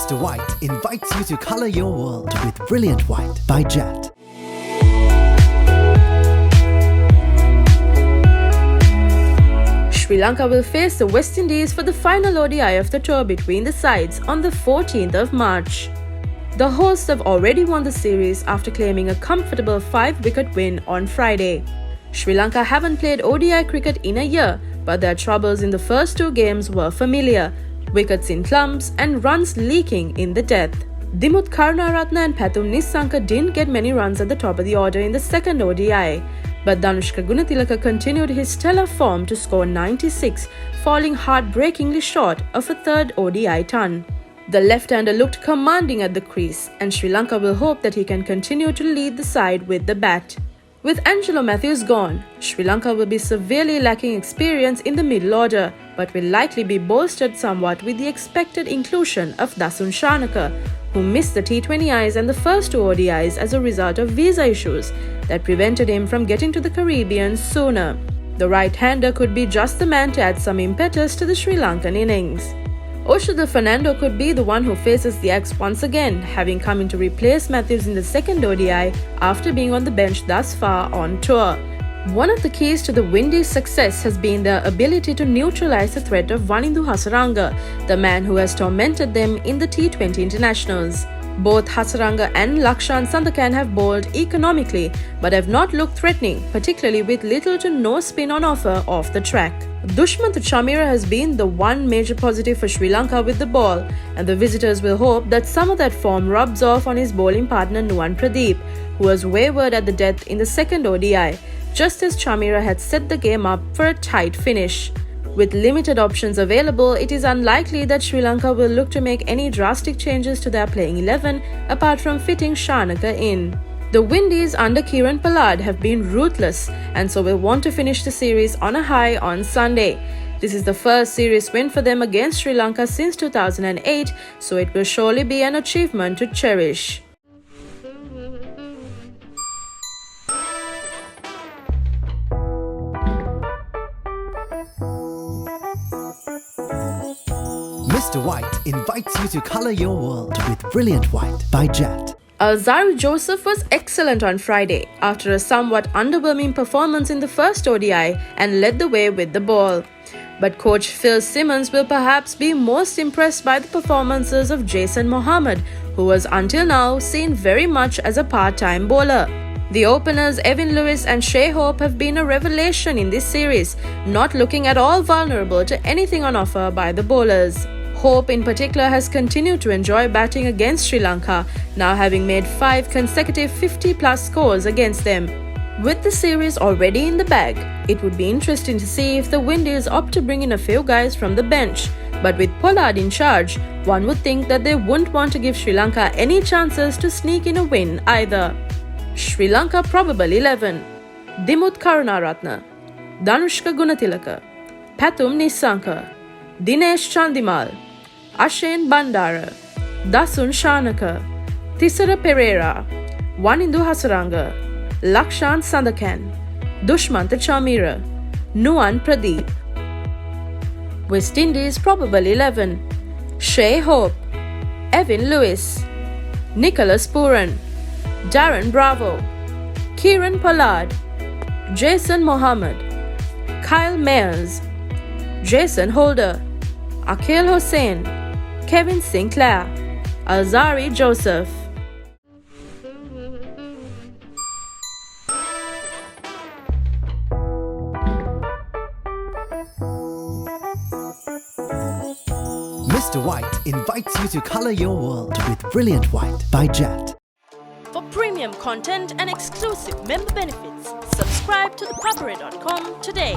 Mr. White invites you to color your world with Brilliant White by Jet. Sri Lanka will face the West Indies for the final ODI of the tour between the sides on the 14th of March. The hosts have already won the series after claiming a comfortable 5-wicket win on Friday. Sri Lanka haven't played ODI cricket in a year, but their troubles in the first two games were familiar: wickets in clumps and runs leaking in the death. Dimuth Karunaratne and Pathum Nissanka didn't get many runs at the top of the order in the second ODI, but Danushka Gunatilaka continued his stellar form to score 96, falling heartbreakingly short of a third ODI ton. The left-hander looked commanding at the crease, and Sri Lanka will hope that he can continue to lead the side with the bat. With Angelo Matthews gone, Sri Lanka will be severely lacking experience in the middle order, but will likely be bolstered somewhat with the expected inclusion of Dasun Shanaka, who missed the T20Is and the first two ODIs as a result of visa issues that prevented him from getting to the Caribbean sooner. The right-hander could be just the man to add some impetus to the Sri Lankan innings. Oshada Fernando could be the one who faces the axe once again, having come in to replace Matthews in the second ODI after being on the bench thus far on tour. One of the keys to the Windies' success has been their ability to neutralize the threat of Wanindu Hasaranga, the man who has tormented them in the T20 internationals. Both Hasaranga and Lakshan Sandakan have bowled economically but have not looked threatening, particularly with little to no spin on offer off the track. Dushmantha Chameera has been the one major positive for Sri Lanka with the ball, and the visitors will hope that some of that form rubs off on his bowling partner Nuwan Pradeep, who was wayward at the death in the second ODI, just as Chameera had set the game up for a tight finish. With limited options available, it is unlikely that Sri Lanka will look to make any drastic changes to their playing 11 apart from fitting Shanaka in. The Windies under Kieran Pollard have been ruthless and so will want to finish the series on a high on Sunday. This is the first series win for them against Sri Lanka since 2008, so it will surely be an achievement to cherish. Mr. White invites you to color your world with Brilliant White by Jet. Alzarri Joseph was excellent on Friday after a somewhat underwhelming performance in the first ODI and led the way with the ball. But coach Phil Simmons will perhaps be most impressed by the performances of Jason Mohammed, who was until now seen very much as a part-time bowler. The openers Evin Lewis and Shai Hope have been a revelation in this series, not looking at all vulnerable to anything on offer by the bowlers. Hope in particular has continued to enjoy batting against Sri Lanka, now having made 5 consecutive 50-plus scores against them. With the series already in the bag, it would be interesting to see if the Windies opt to bring in a few guys from the bench. But with Pollard in charge, one would think that they wouldn't want to give Sri Lanka any chances to sneak in a win either. Sri Lanka probable 11: Dimuth Karunaratne, Danushka Gunatilaka, Pathum Nissanka, Dinesh Chandimal, Ashane Bandara, Dasun Shanaka, Thisara Pereira, Wanindu Hasaranga, Lakshan Sandakan, Dushmantha Chameera, Nuwan Pradeep. West Indies probable 11: Shai Hope, Evin Lewis, Nicholas Pooran, Darren Bravo, Kieran Pollard, Jason Mohammed, Kyle Mayers, Jason Holder, Akhil Hossain, Kevin Sinclair, Alzarri Joseph. Mr. White invites you to color your world with Brilliant White by Jet. For premium content and exclusive member benefits, subscribe to ThePapare.com today.